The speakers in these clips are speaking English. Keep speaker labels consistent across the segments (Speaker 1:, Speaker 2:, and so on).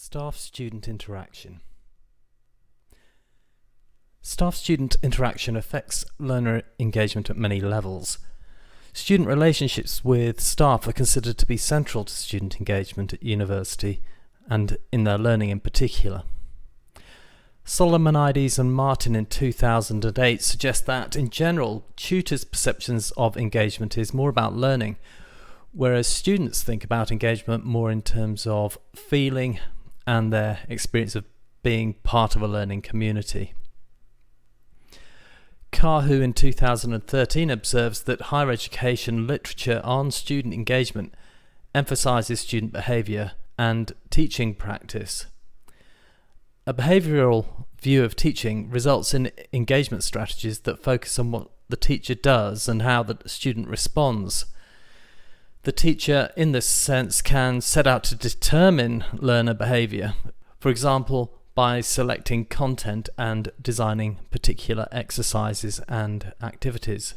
Speaker 1: Staff-student interaction. Staff-student interaction affects learner engagement at many levels. Student relationships with staff are considered to be central to student engagement at university and in their learning in particular. Solomonides and Martin in 2008 suggest that, in general, tutors' perceptions of engagement is more about learning, whereas students think about engagement more in terms of feeling and their experience of being part of a learning community. Kahu in 2013 observes that higher education literature on student engagement emphasises student behaviour and teaching practice. A behavioural view of teaching results in engagement strategies that focus on what the teacher does and how the student responds. The teacher, in this sense, can set out to determine learner behaviour, for example, by selecting content and designing particular exercises and activities.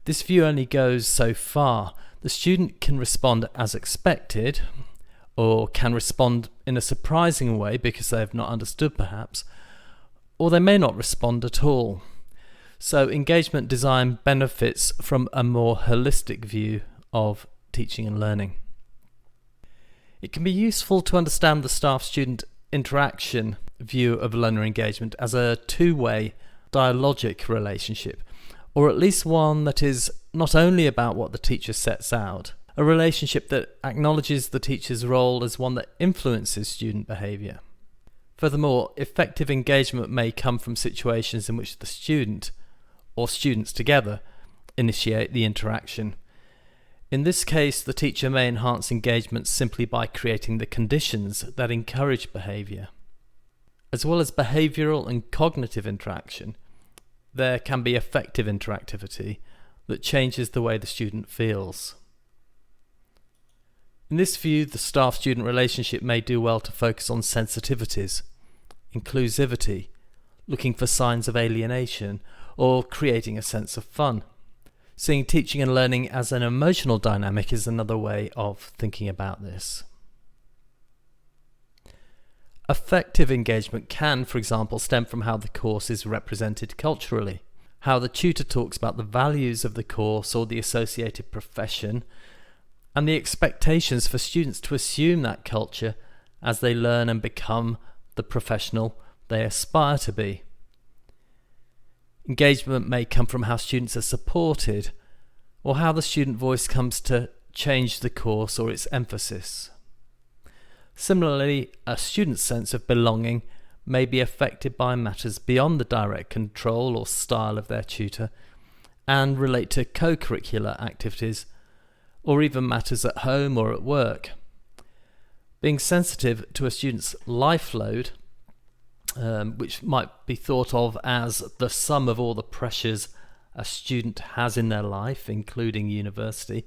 Speaker 1: This view only goes so far. The student can respond as expected, or can respond in a surprising way because they have not understood perhaps, or they may not respond at all. So engagement design benefits from a more holistic view of teaching and learning. It can be useful to understand the staff-student interaction view of learner engagement as a two-way dialogic relationship, or at least one that is not only about what the teacher sets out, a relationship that acknowledges the teacher's role as one that influences student behaviour. Furthermore, effective engagement may come from situations in which the student, or students together, initiate the interaction. In this case, the teacher may enhance engagement simply by creating the conditions that encourage behaviour. As well as behavioural and cognitive interaction, there can be affective interactivity that changes the way the student feels. In this view, the staff-student relationship may do well to focus on sensitivities, inclusivity, looking for signs of alienation, or creating a sense of fun. Seeing teaching and learning as an emotional dynamic is another way of thinking about this. Affective engagement can, for example, stem from how the course is represented culturally, how the tutor talks about the values of the course or the associated profession, and the expectations for students to assume that culture as they learn and become the professional they aspire to be. Engagement may come from how students are supported, or how the student voice comes to change the course or its emphasis. Similarly, a student's sense of belonging may be affected by matters beyond the direct control or style of their tutor, and relate to co-curricular activities, or even matters at home or at work. Being sensitive to a student's life load, which might be thought of as the sum of all the pressures a student has in their life, including university.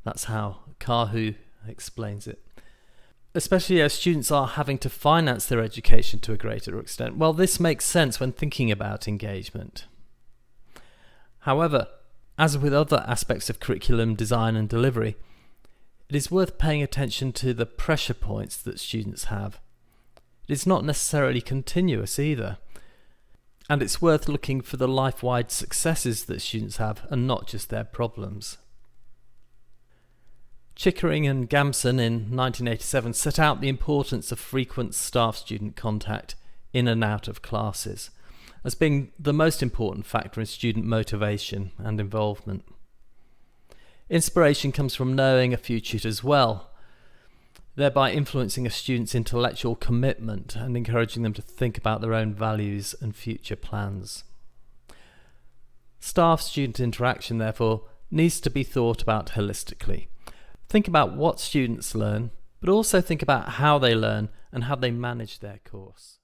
Speaker 1: That's how Kahu explains it. Especially as students are having to finance their education to a greater extent. Well, this makes sense when thinking about engagement. However, as with other aspects of curriculum design and delivery, it is worth paying attention to the pressure points that students have. It is not necessarily continuous either, and it's worth looking for the life-wide successes that students have and not just their problems. Chickering and Gamson in 1987 set out the importance of frequent staff-student contact in and out of classes as being the most important factor in student motivation and involvement. Inspiration comes from knowing a few tutors well, thereby influencing a student's intellectual commitment and encouraging them to think about their own values and future plans. Staff-student interaction, therefore, needs to be thought about holistically. Think about what students learn, but also think about how they learn and how they manage their course.